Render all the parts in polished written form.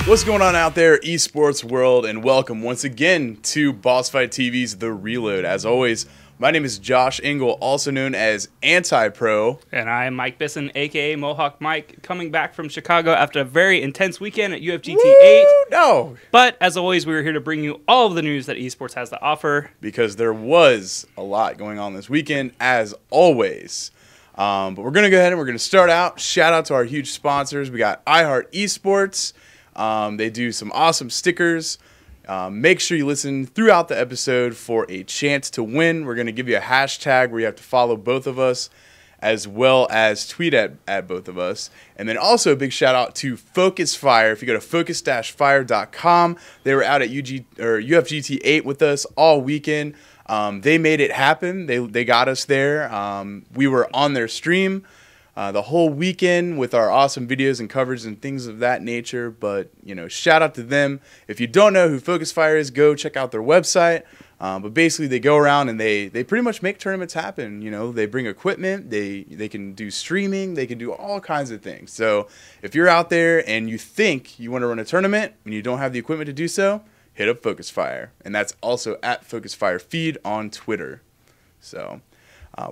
What's going on out there, esports world, and welcome once again to BossFightTV's The Reload. As always, my name is Josh Engel, also known as Anti-Pro. And I am Mike Bisson, a.k.a. Mohawk Mike, coming back from Chicago after a very intense weekend at UFGT 8. No! But, as always, we are here to bring you all of the news that esports has to offer. Because there was a lot going on this weekend, as always. But we're going to go ahead and we're going to start out. Shout out to our huge sponsors. We got iHeart Esports. They do some awesome stickers. Make sure you listen throughout the episode for a chance to win. We're going to give you a hashtag where you have to follow both of us, as well as tweet at both of us. And then also a big shout out to Focus Fire. If you go to focus-fire.com, they were out at UFGT 8 with us all weekend. They made it happen. They got us there. We were on their stream the whole weekend with our awesome videos and coverage and things of that nature. But, you know, shout out to them. If you don't know who Focus Fire is, go check out their website. But basically, they go around and they pretty much make tournaments happen. You know, they bring equipment. They can do streaming. They can do all kinds of things. So if you're out there and you think you want to run a tournament and you don't have the equipment to do so, hit up Focus Fire. And that's also at Focus Fire Feed on Twitter. So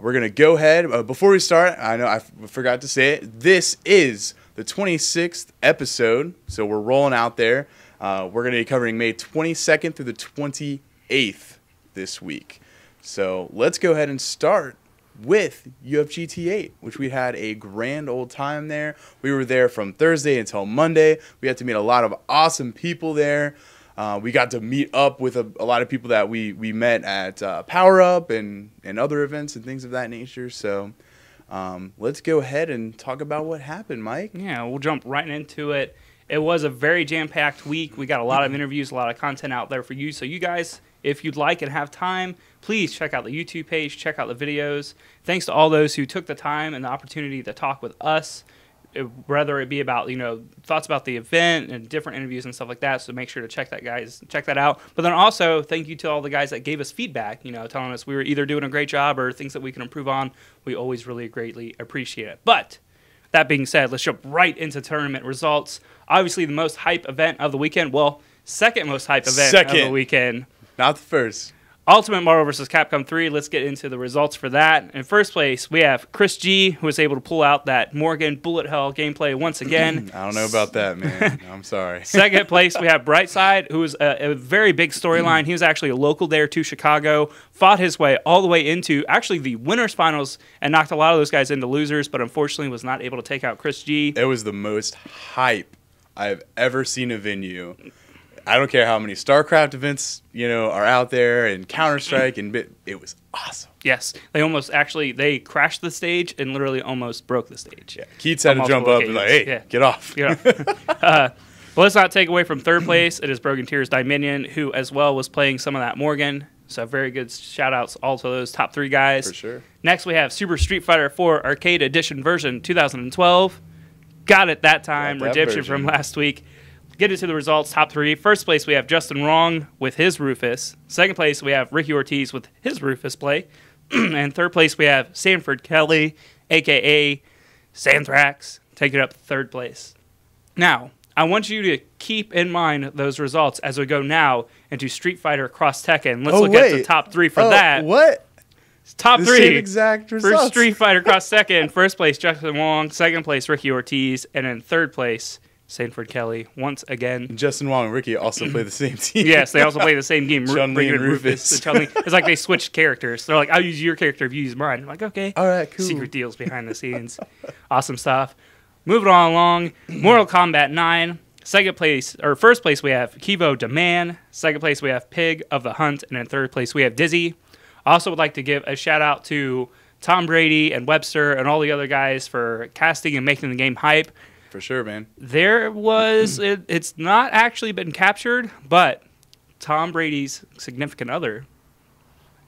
we're going to go ahead. Before we start, I know I forgot to say it. This is the 26th episode, so we're rolling out there. We're going to be covering May 22nd through the 28th this week. So let's go ahead and start with UFGT 8, which we had a grand old time there. We were there from Thursday until Monday. We had to meet a lot of awesome people there. We got to meet up with a lot of people that we met at Power Up and other events and things of that nature. So let's go ahead and talk about what happened, Mike. Yeah, we'll jump right into it. It was a very jam-packed week. We got a lot of interviews, a lot of content out there for you. So you guys, if you'd like and have time, please check out the YouTube page, check out the videos. Thanks to all those who took the time and the opportunity to talk with us, whether it be about, you know, thoughts about the event and different interviews and stuff like that. So make sure to check that out. But then also thank you to all the guys that gave us feedback, you know, telling us we were either doing a great job or things that we can improve on. We always really greatly appreciate it. But that being said, let's jump right into tournament results. Obviously the most hype event of the weekend. Well, second most hype event of the weekend. Not the first. Ultimate Marvel vs. Capcom 3. Let's get into the results for that. In first place, we have Chris G, who was able to pull out that Morgan bullet hell gameplay once again. I don't know about that, man. I'm sorry. Second place, we have Brightside, who was a very big storyline. He was actually a local there to Chicago, fought his way all the way into actually the winners finals and knocked a lot of those guys into losers, but unfortunately was not able to take out Chris G. It was the most hype I've ever seen a venue. I don't care how many Starcraft events, you know, are out there and Counter-Strike, and it was awesome. Yes. They crashed the stage and literally almost broke the stage. Yeah. Keats had to jump up and like, hey, get off. But let's not take away from third place. It is Broken Tears Dominion, who as well was playing some of that Morgan. So very good shout-outs all to those top three guys. For sure. Next, we have Super Street Fighter 4 Arcade Edition version 2012. Got it that time. Redemption from last week. Get into the results, top three. First place, we have Justin Wrong with his Rufus. Second place, we have Ricky Ortiz with his Rufus play. And third place, we have Sanford Kelly, a.k.a. Santhrax, taking up third place. Now, I want you to keep in mind those results as we go now into Street Fighter Cross Tekken. Let's look at the top three for that. What? Top the three same exact results. for Street Fighter Cross Tekken. First place, Justin Wong. Second place, Ricky Ortiz. And in third place, Sanford Kelly once again. Justin Wong and Ricky also play the same team. Yes, they also play the same game. Chun-Li and Rufus. It's like they switched characters. They're like, I'll use your character if you use mine. I'm like, okay. All right, cool. Secret deals behind the scenes. Awesome stuff. Moving on along. Mortal Kombat 9. First place we have Kivo Demand. Second place we have Pig of the Hunt. And in third place we have Dizzy. Also would like to give a shout out to Tom Brady and Webster and all the other guys for casting and making the game hype. For sure, man. There was, it's not actually been captured, but Tom Brady's significant other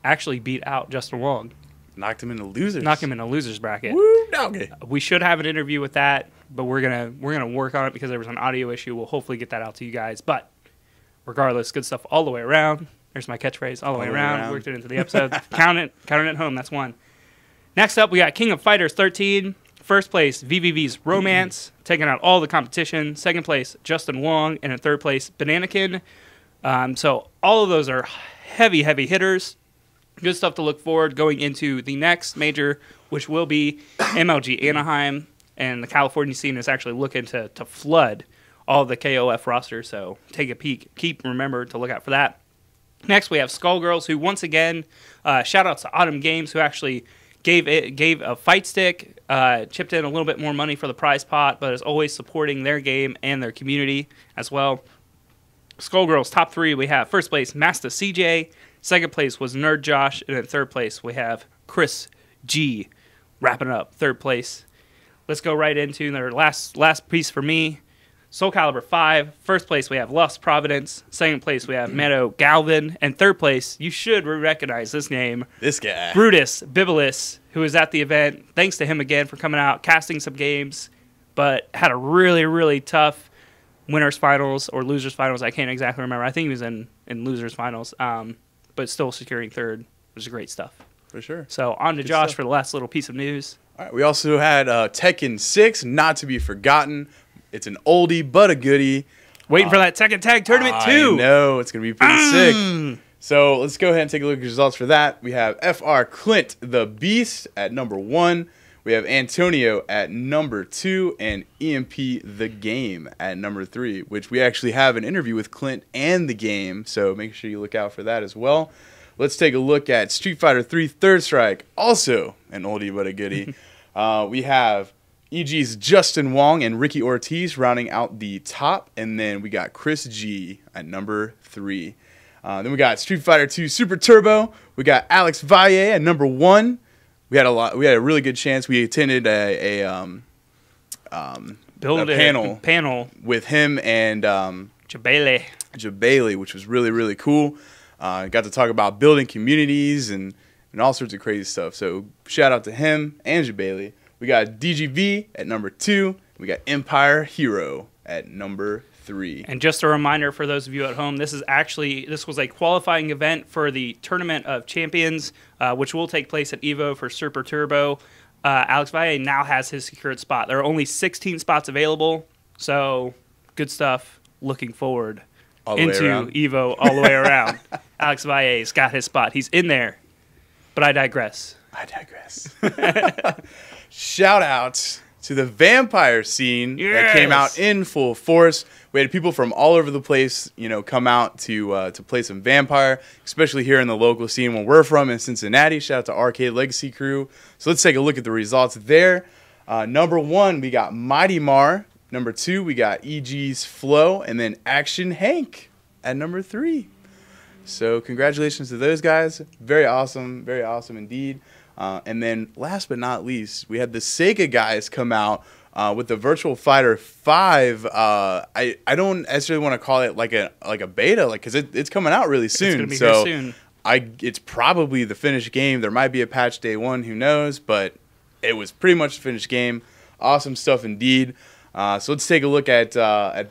actually beat out Justin Wong. Knocked him into losers. Knocked him in a losers bracket. Woo, okay. We should have an interview with that, but we're gonna work on it because there was an audio issue. We'll hopefully get that out to you guys. But regardless, good stuff all the way around. There's my catchphrase, all the way around. Worked it into the episode. Count it home. That's one. Next up, we got King of Fighters 13. First place, VVV's Romance, taking out all the competition. Second place, Justin Wong. And in third place, Bananakin. So all of those are heavy hitters. Good stuff to look forward going into the next major, which will be MLG Anaheim. And the California scene is actually looking to flood all the KOF rosters. So take a peek. Remember to look out for that. Next, we have Skullgirls, who once again, shout outs to Autumn Games, who actually gave a fight stick, chipped in a little bit more money for the prize pot, but is always supporting their game and their community as well. Skullgirls top 3, we have first place Master CJ, second place was Nerd Josh, and in third place we have Chris G. Wrapping it up, third place. Let's go right into their last piece for me. Soul Calibur 5. First place, we have Lost Providence. Second place, we have Meadow Galvin. And third place, you should recognize this name. This guy. Brutus Bibulus, who was at the event. Thanks to him again for coming out, casting some games, but had a really tough winners finals or losers finals. I can't exactly remember. I think he was in losers finals, but still securing third. It was great stuff. For sure. So on to Good Josh stuff. for the last little piece of news. All right, we also had Tekken 6, not to be forgotten. It's an oldie but a goodie. Waiting for that Tekken Tag Tournament too. I know, it's going to be pretty sick. So let's go ahead and take a look at the results for that. We have FR Clint the Beast at number 1. We have Antonio at number 2 and EMP the Game at number 3, which we actually have an interview with Clint and the Game, so make sure you look out for that as well. Let's take a look at Street Fighter 3 Third Strike, also an oldie but a goodie. We have EG's Justin Wong and Ricky Ortiz rounding out the top, and then we got Chris G at number 3. Then we got Street Fighter 2 Super Turbo. We got Alex Valle at number 1. We had a really good chance. We attended a panel with him and Jabele, which was really cool. Got to talk about building communities and all sorts of crazy stuff. So shout out to him and Jabele. We got DGV at number 2. We got Empire Hero at number 3. And just a reminder for those of you at home, this was a qualifying event for the Tournament of Champions, which will take place at EVO for Super Turbo. Alex Valle now has his secured spot. There are only 16 spots available, so good stuff. Looking forward into EVO all the way around. Alex Valle's got his spot. He's in there, but I digress. Shout out to the vampire scene that came out in full force. We had people from all over the place, come out to play some vampire, especially here in the local scene where we're from in Cincinnati. Shout out to Arcade Legacy Crew. So let's take a look at the results there. Number 1, we got Mighty Mar. Number 2, we got EG's Flow, and then Action Hank at number 3. So congratulations to those guys. Very awesome indeed. And then last but not least, we had the Sega guys come out with the Virtual Fighter 5. I don't necessarily want to call it like a beta, because it's coming out really soon. It's going to be here soon. It's probably the finished game. There might be a patch day 1, who knows? But it was pretty much the finished game. Awesome stuff indeed. So let's take a look at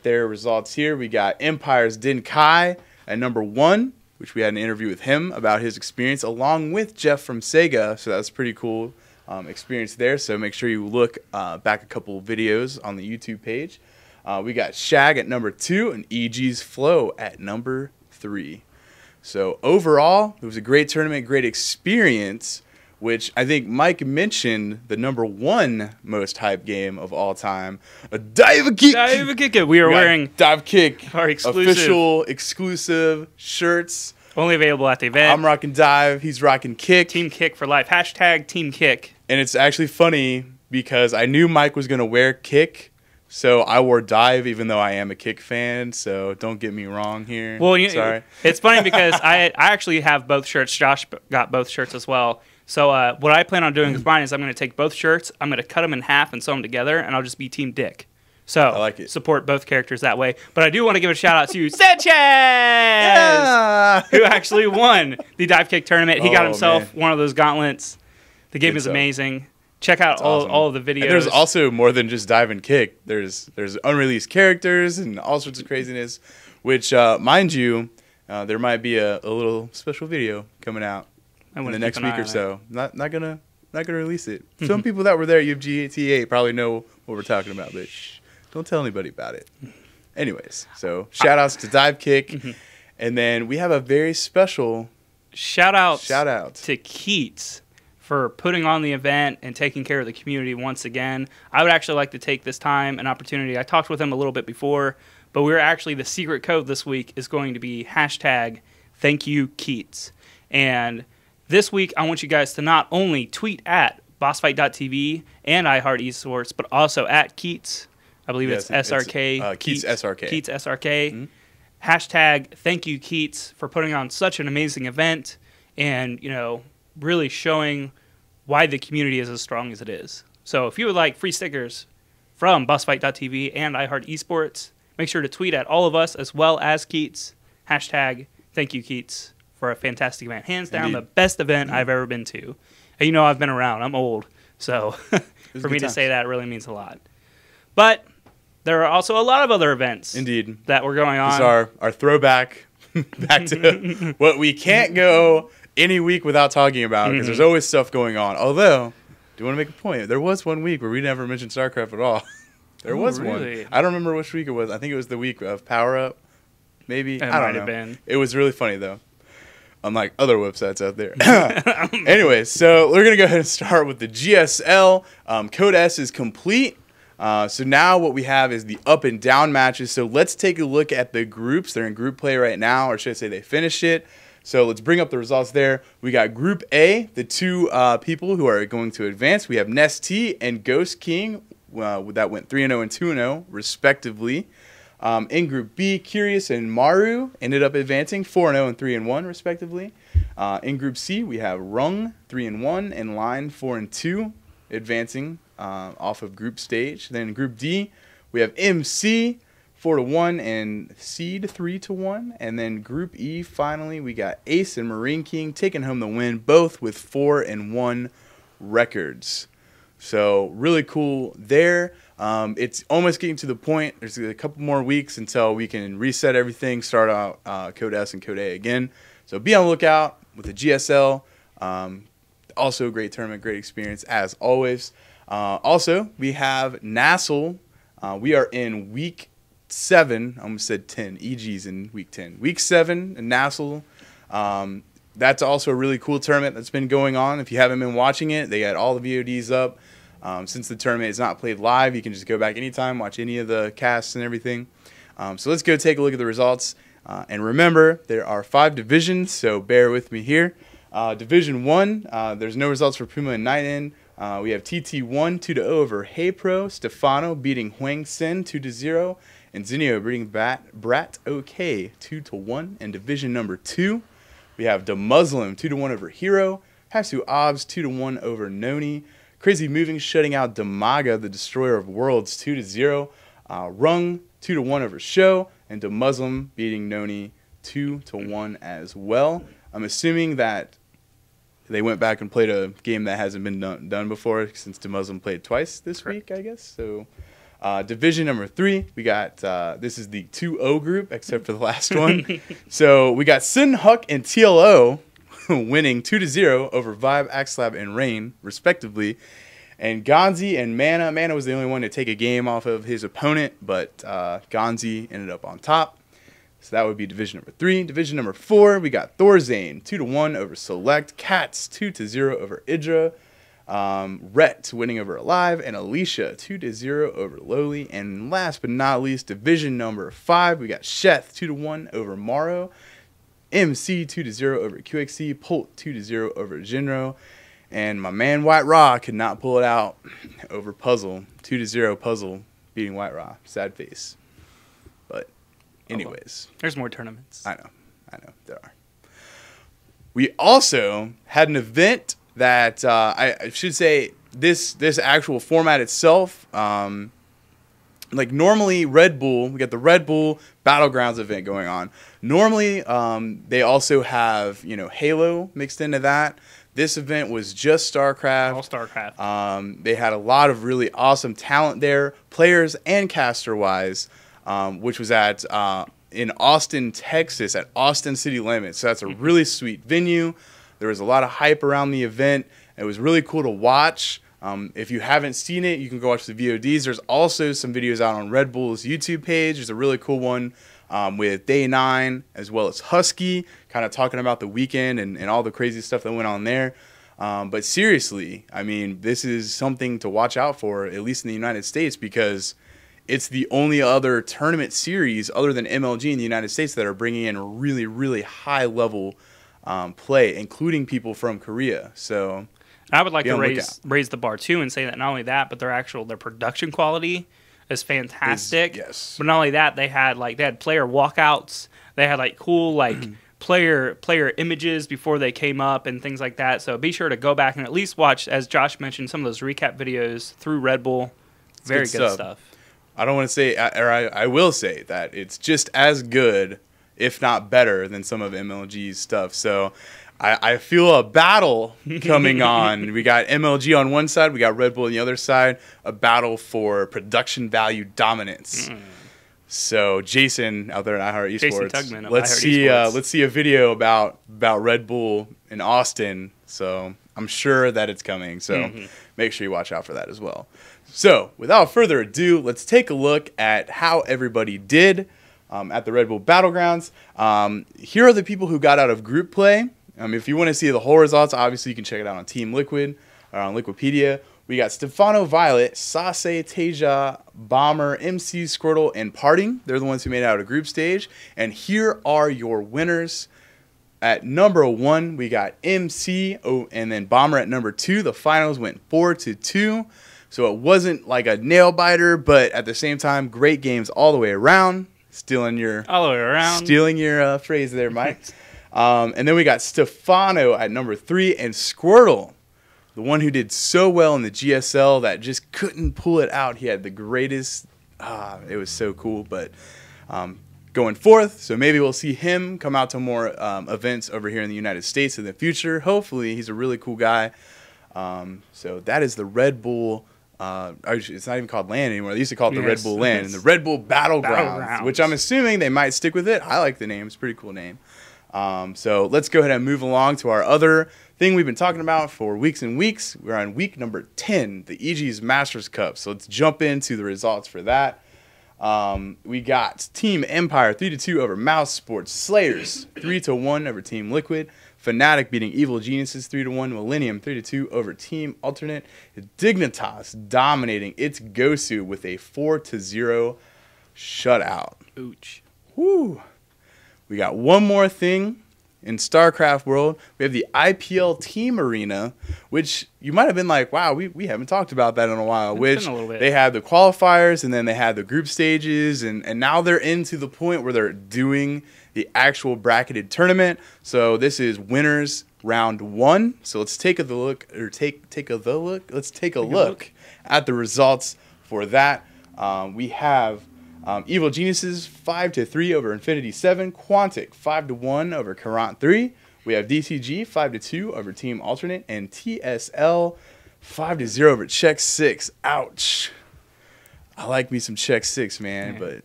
their results here. We got Empire's Din Kai at number 1. Which we had an interview with him about his experience, along with Jeff from Sega. So that's pretty cool experience there. So make sure you look back a couple videos on the YouTube page. We got Shag at number 2 and EG's Flow at number 3. So overall, it was a great tournament, great experience, which I think Mike mentioned the number 1 most hyped game of all time, a Dive Kick. Dive Kick. We are wearing Dive Kick, our official exclusive shirts. Only available at the event. I'm rocking Dive. He's rocking Kick. Team Kick for life. # Team Kick. And it's actually funny because I knew Mike was going to wear Kick, so I wore Dive even though I am a Kick fan, so don't get me wrong here. Well, sorry. It's funny because I actually have both shirts. Josh got both shirts as well. So what I plan on doing with mine is I'm going to take both shirts, I'm going to cut them in half and sew them together, and I'll just be Team Dick. So I like it. Support both characters that way. But I do want to give a shout out to Sanchez, who actually won the Dive Kick tournament. He got himself one of those gauntlets. The game is amazing. Check out all of the videos. And there's also more than just Dive and Kick. There's unreleased characters and all sorts of craziness, which, mind you, there might be a little special video coming out in the next week or so. Not gonna not going to release it. Some people that were there at UFGTA probably know what we're talking about, but shh, don't tell anybody about it. Anyways, so shout outs to Dive Kick. And then we have a very special shout out to Keats for putting on the event and taking care of the community once again. I would actually like to take this time and opportunity. I talked with him a little bit before, but the secret code this week is going to be #ThankYouKeats. And this week, I want you guys to not only tweet at BossFight.tv and iHeart Esports, but also at Keats. I believe it's SRK. Keats SRK. Keats SRK. #ThankYouKeats for putting on such an amazing event and, really showing why the community is as strong as it is. So if you would like free stickers from BossFight.tv and iHeart Esports, make sure to tweet at all of us as well as Keats. #ThankYouKeats for a fantastic event. Hands down, the best event I've ever been to. And I've been around. I'm old. So for me to say that really means a lot. But there are also a lot of other events Indeed. That were going on. This is our throwback back to what we can't go any week without talking about because there's always stuff going on. Although, do you want to make a point? There was one week where we never mentioned Starcraft at all. There was one. I don't remember which week it was. I think it was the week of Power Up, maybe. I don't know. Been. It was really funny, though, unlike other websites out there. Anyway, so we're going to go ahead and start with the GSL. Code S is complete. So now what we have is the up and down matches. So let's take a look at the groups. They're in group play right now, or should I say they finished it. So let's bring up the results there. We got Group A, the two people who are going to advance. We have Nesty and Ghost King. That went 3-0 and 2-0, respectively. In Group B, Curious and Maru ended up advancing 4-0 and 3-1, respectively. In Group C, we have Rung 3-1 and Line 4-2, advancing off of group stage. Then in Group D, we have MC 4-1 and Seed 3-1. And then Group E, finally, we got Ace and Marine King taking home the win, both with 4-1 records. So really cool there. It's almost getting to the point. There's a couple more weeks until we can reset everything, start out Code S and Code A again. So be on the lookout with the GSL. Also a great tournament, great experience as always. Also, we have NASL. We are in week 7. I almost said 10. EG's in week 10. Week 7 in NASL. That's also a really cool tournament that's been going on. If you haven't been watching it, they got all the VODs up. Since the tournament is not played live, you can just go back anytime, watch any of the casts and everything. So let's go take a look at the results. And remember, there are 5 divisions, so bear with me here. Division 1, there's no results for Puma and Night In. We have TT1 2-0 over Hey Pro, Stefano beating Huang Sin 2-0, and Zinio beating Brat OK 2-1. And division number 2, we have The Muslim 2-1 over Hero, Hasu Obs 2-1 over Noni, Crazy Moving shutting out Damaga, the Destroyer of Worlds 2-0, Rung 2-1 over Show, and The Muslim beating Noni 2-1 as well. I'm assuming that they went back and played a game that hasn't been done before since The Muslim played twice this week, I guess. So division number 3, we got, this is the 2-0 group, except for the last one. So we got Sin Huck and TLO winning 2-0 over Vibe, Axlab, and Rain, respectively. And Gonzi and Mana. Mana was the only one to take a game off of his opponent, but Gonzi ended up on top. So that would be division number 3. Division number 4, we got Thorzane 2-1 over Select, Cats 2-0 over Idra, Rhett winning over Alive, and Alicia 2-0 over Lowly. And last but not least, division number 5, we got Sheth 2-1 over Morrow, MC 2-0 over QXC, Polt 2-0 over Jinro, and my man White Raw could not pull it out over Puzzle. 2-0 Puzzle beating White Raw. Sad face. But anyways. There's more tournaments. I know. There are. We also had an event that I should say this actual format itself, like normally Red Bull, we got the Red Bull Battlegrounds event going on. Normally they also have, Halo mixed into that. This event was just Starcraft. All Starcraft. They had a lot of really awesome talent there, players and caster-wise, which was at in Austin, Texas, at Austin City Limits. So that's a really sweet venue. There was a lot of hype around the event. It was really cool to watch. If you haven't seen it, you can go watch the VODs. There's also some videos out on Red Bull's YouTube page. There's a really cool one with Day 9 as well as Husky, kind of talking about the weekend and all the crazy stuff that went on there. But seriously, I mean, this is something to watch out for, at least in the United States, because it's the only other tournament series other than MLG in the United States that are bringing in really, really high-level play, including people from Korea. So I would like to raise the bar too and say that not only that, but their production quality is fantastic. Yes. But not only that, they had player walkouts. They had cool player images before they came up and things like that. So be sure to go back and at least watch, as Josh mentioned, some of those recap videos through Red Bull. Very good stuff. I don't want to say, or I will say that it's just as good, if not better, than some of MLG's stuff. So I feel a battle coming on. We got MLG on one side, we got Red Bull on the other side, a battle for production value dominance. So Jason out there at iHeart Esports, let's see a video about Red Bull in Austin. So I'm sure that it's coming. So make sure you watch out for that as well. So without further ado, let's take a look at how everybody did at the Red Bull Battlegrounds. Here are the people who got out of group play. If you want to see the whole results, obviously you can check it out on Team Liquid or on Liquipedia. We got Stefano Violet, Sase, Teja, Bomber, MC, Squirtle, and Parting. They're the ones who made it out of group stage. And here are your winners. At number 1, we got MC, and then Bomber at number 2. The finals went 4-2. So it wasn't like a nail biter, but at the same time, great games all the way around. Stealing your phrase there, Mike. And then we got Stefano at number 3 and Squirtle, the one who did so well in the GSL that just couldn't pull it out. He had the greatest. It was so cool, but going forth. So maybe we'll see him come out to more events over here in the United States in the future. Hopefully, he's a really cool guy. So that is the Red Bull. It's not even called LAN anymore. They used to call it the Red Bull LAN and the Red Bull Battlegrounds, which I'm assuming they might stick with it. I like the name. It's a pretty cool name. So let's go ahead and move along to our other thing we've been talking about for weeks and weeks. We're on week number 10, the Esports Masters Cup. So let's jump into the results for that. We got Team Empire 3-2 over Mouse Sports. Slayers 3-1 over Team Liquid. Fnatic beating Evil Geniuses 3-1. Millennium 3-2 over Team Alternate. Dignitas dominating its Gosu with a 4-0 shutout. Ouch. Woo. We got one more thing in Starcraft World. We have the IPL Team Arena, which you might have been like, wow, we haven't talked about that in a while. It's been a little bit. They had the qualifiers, and then they had the group stages, and now they're into the point where they're doing the actual bracketed tournament. So this is winners round 1. So let's take a look at the results for that. We have Evil Geniuses 5-3 over Infinity 7, Quantic 5-1 over Courant 3. We have DTG 5-2 over Team Alternate, and TSL 5-0 over Check 6. Ouch! I like me some Check 6, man, but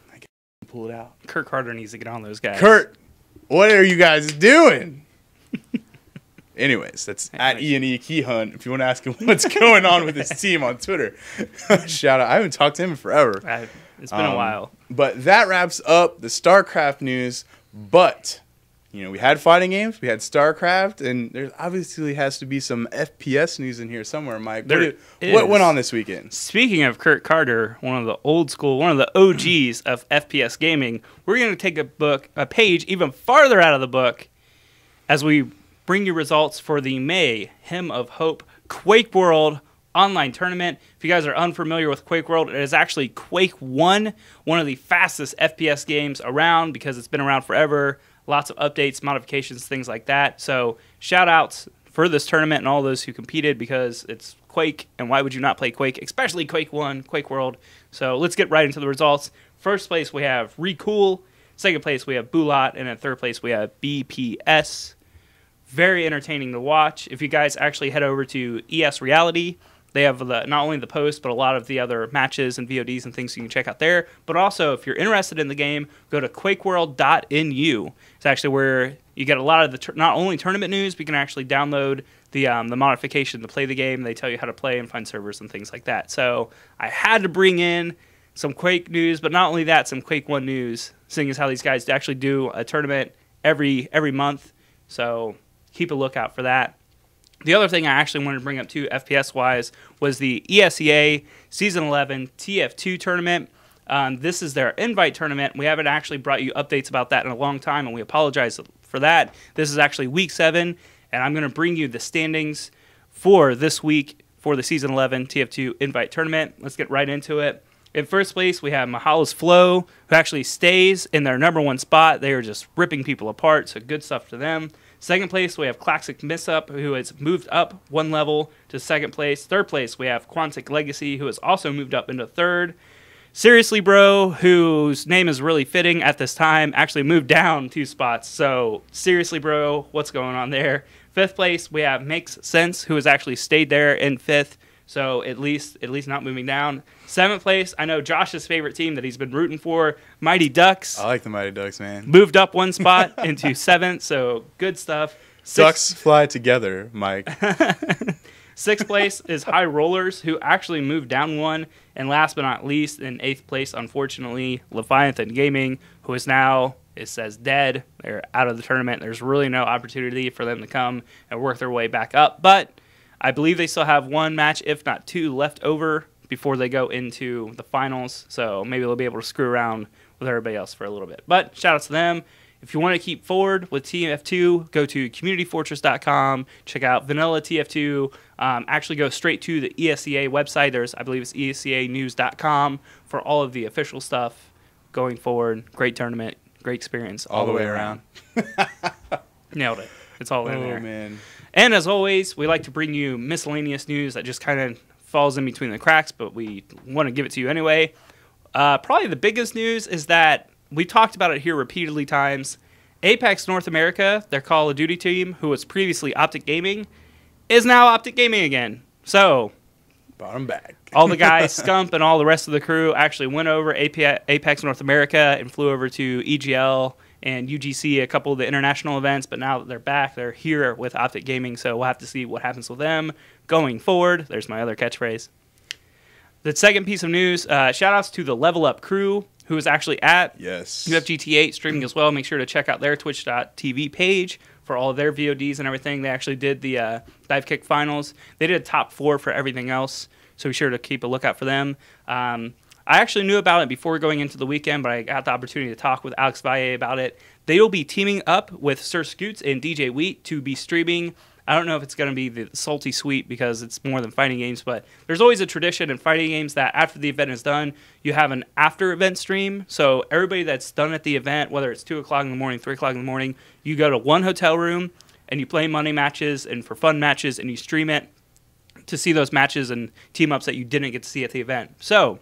I can't pull it out. Kurt Carter needs to get on those guys. Kurt, what are you guys doing? Anyways, that's at E&E Key Hunt. If you want to ask him what's going on with his team on Twitter, shout out. I haven't talked to him in forever. It's been a while. But that wraps up the StarCraft news. But, we had fighting games, we had StarCraft, and there obviously has to be some FPS news in here somewhere, Mike. What went on this weekend? Speaking of Kurt Carter, one of the old school, one of the OGs of FPS gaming, we're going to take a page even farther out of the book as we bring you results for the May Hymn of Hope Quake World online tournament. If you guys are unfamiliar with Quake World, it is actually Quake 1, one of the fastest FPS games around because it's been around forever. Lots of updates, modifications, things like that. So shout outs for this tournament and all those who competed because it's Quake, and why would you not play Quake, especially Quake 1, Quake World. So let's get right into the results. First place we have Recool. Second place we have Bulat, and in third place we have BPS. Very entertaining to watch. If you guys actually head over to ES Reality, they have not only the post, but a lot of the other matches and VODs and things you can check out there. But also, if you're interested in the game, go to quakeworld.nu. It's actually where you get a lot of the not only tournament news, but you can actually download the modification to play the game. They tell you how to play and find servers and things like that. So I had to bring in some Quake news, but not only that, some Quake 1 news, seeing as how these guys actually do a tournament every month. So keep a lookout for that. The other thing I actually wanted to bring up too, FPS-wise, was the ESEA Season 11 TF2 tournament. This is their invite tournament. We haven't actually brought you updates about that in a long time, and we apologize for that. This is actually Week 7, and I'm going to bring you the standings for this week for the Season 11 TF2 invite tournament. Let's get right into it. In first place, we have Mahala's Flow, who actually stays in their #1 spot. They are just ripping people apart, so good stuff to them. Second place, we have Classic Missup, who has moved up 1 level to second place. Third place, we have Quantic Legacy, who has also moved up into third. Seriously Bro, whose name is really fitting at this time, actually moved down 2 spots. So, Seriously Bro, what's going on there? Fifth place, we have Makes Sense, who has actually stayed there in 5th. So, at least not moving down. 7th place, I know Josh's favorite team that he's been rooting for, Mighty Ducks. I like the Mighty Ducks, man. Moved up 1 spot into 7th, so good stuff. Ducks fly together, Mike. 6th place is High Rollers, who actually moved down 1. And last but not least, in 8th place, unfortunately, Leviathan Gaming, who is now, it says, dead. They're out of the tournament. There's really no opportunity for them to come and work their way back up. But I believe they still have 1 match, if not 2, left over before they go into the finals. So maybe they'll be able to screw around with everybody else for a little bit. But shout out to them. If you want to keep forward with TF2, go to communityfortress.com, check out Vanilla TF2, actually go straight to the ESEA website. There's, I believe it's ESEAnews.com for all of the official stuff going forward. Great tournament, great experience all the way around. Nailed it. It's all in there. Man. And as always, we like to bring you miscellaneous news that just kind of falls in between the cracks, but we want to give it to you anyway. Probably the biggest news is that we talked about it here repeatedly times. Apex North America, their Call of Duty team, who was previously Optic Gaming, is now Optic Gaming again. So, bottom back. all the guys, Scump and all the rest of the crew, actually went over Apex North America and flew over to EGL and UGC, a couple of the international events. But now that they're back, they're here with Optic Gaming. So we'll have to see what happens with them going forward. There's my other catchphrase. The second piece of news, shout-outs to the Level Up crew, who is actually at UFGT8 streaming as well. Make sure to check out their twitch.tv page for all of their VODs and everything. They actually did the Dive Kick Finals. They did a top 4 for everything else, so be sure to keep a lookout for them. I actually knew about it before going into the weekend, but I got the opportunity to talk with Alex Valle about it. They will be teaming up with Sir Scoots and DJ Wheat to be streaming. I don't know if it's going to be the Salty Sweet because it's more than fighting games, but there's always a tradition in fighting games that after the event is done, you have an after-event stream. So everybody that's done at the event, whether it's 2 o'clock in the morning, 3 o'clock in the morning, you go to one hotel room and you play money matches and for fun matches and you stream it to see those matches and team-ups that you didn't get to see at the event. So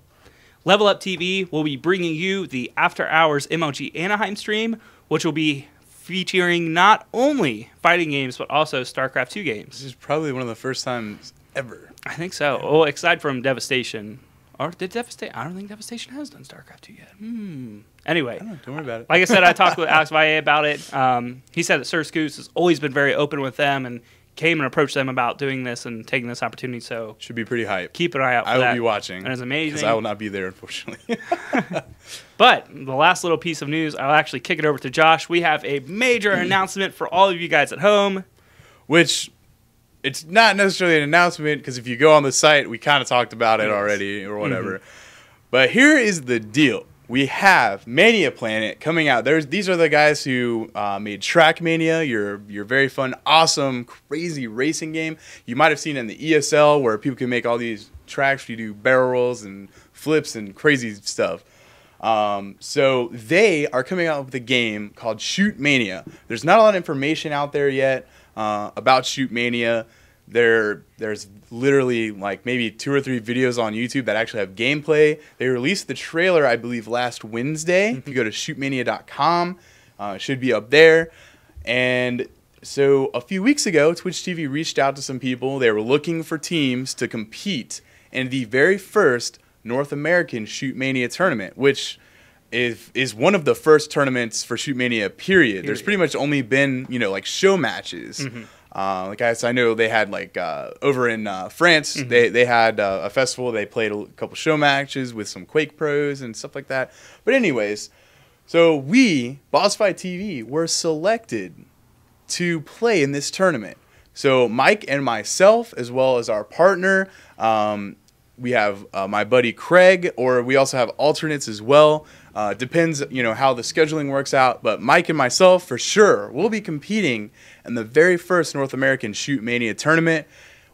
Level Up TV will be bringing you the After Hours MLG Anaheim stream, which will be featuring not only fighting games, but also StarCraft 2 games. This is probably one of the first times ever. I think so. Well, aside from Devastation. Or did Devastation? I don't think Devastation has done StarCraft 2 yet. Anyway. Don't worry about it. Like I said, I talked with Alex Valle about it. He said that Sir Scoots has always been very open with them and came and approached them about doing this and taking this opportunity. So should be pretty hype. Keep an eye out for that. I will be watching. And it's amazing. Because I will not be there, unfortunately. But the last little piece of news, I'll actually kick it over to Josh. We have a major announcement for all of you guys at home. Which, it's not necessarily an announcement, because if you go on the site, we kind of talked about it already or whatever. But here is the deal. We have Mania Planet coming out. These are the guys who made Track Mania, your very fun, awesome, crazy racing game. You might have seen it in the ESL where people can make all these tracks where you do barrel rolls and flips and crazy stuff. So they are coming out with a game called Shoot Mania. There's not a lot of information out there yet about Shoot Mania. There's literally like maybe 2 or 3 videos on YouTube that actually have gameplay. They released the trailer, I believe, last Wednesday. If you go to shootmania.com, it should be up there. And so a few weeks ago, Twitch TV reached out to some people. They were looking for teams to compete in the very first North American Shoot Mania tournament, which is one of the first tournaments for Shoot Mania, period. There's pretty much only been, like show matches. Like I know they had like over in France, they had a festival. They played a couple show matches with some Quake pros and stuff like that. But anyways, so we, BossFightTV, were selected to play in this tournament. So Mike and myself, as well as our partner, we have my buddy Craig, or we also have alternates as well. Depends, how the scheduling works out. But Mike and myself, for sure, will be competing in the very first North American Shoot Mania tournament.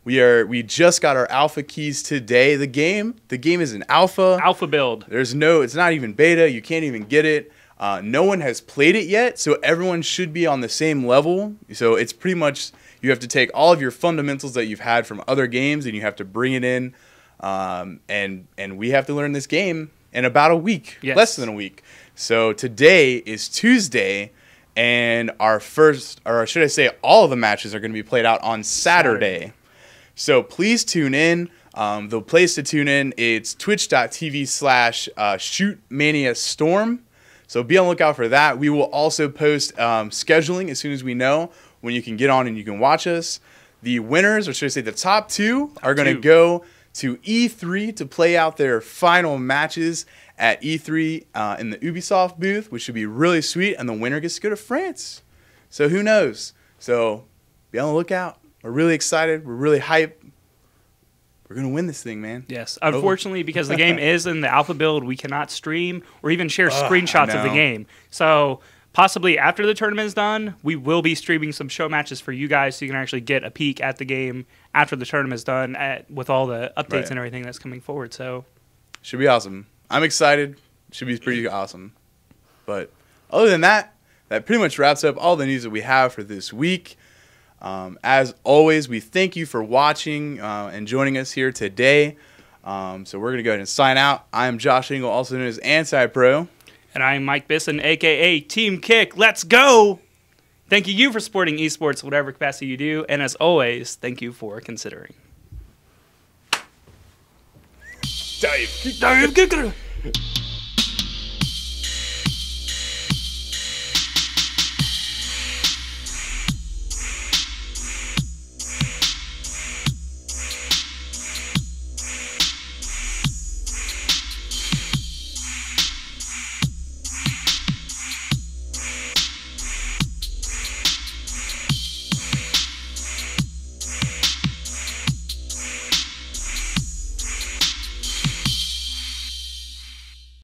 We just got our alpha keys today. The game is an alpha build. It's not even beta. You can't even get it. No one has played it yet, so everyone should be on the same level. So it's pretty much, you have to take all of your fundamentals that you've had from other games and you have to bring it in. And we have to learn this game in about a week, less than a week. So today is Tuesday, and all of the matches are going to be played out on Saturday. So please tune in. The place to tune in, it's twitch.tv/shootmaniastorm. So be on the lookout for that. We will also post scheduling as soon as we know when you can get on and you can watch us. The winners, or should I say the top two, are going to go to E3 to play out their final matches at E3 in the Ubisoft booth, which should be really sweet. And the winner gets to go to France. So who knows? So be on the lookout. We're really excited. We're really hyped. We're going to win this thing, man. Yes. Unfortunately, because the game is in the alpha build, we cannot stream or even share screenshots of the game. So possibly after the tournament is done, we will be streaming some show matches for you guys so you can actually get a peek at the game after the tournament is done with all the updates and everything that's coming forward. So should be awesome. I'm excited. Should be pretty awesome. But other than that, that pretty much wraps up all the news that we have for this week. As always, we thank you for watching and joining us here today. So we're going to go ahead and sign out. I am Josh Engel, also known as Anti-Pro. And I'm Mike Bisson, a.k.a. Team Kick. Let's go! Thank you for supporting esports, whatever capacity you do. And as always, thank you for considering. Dive.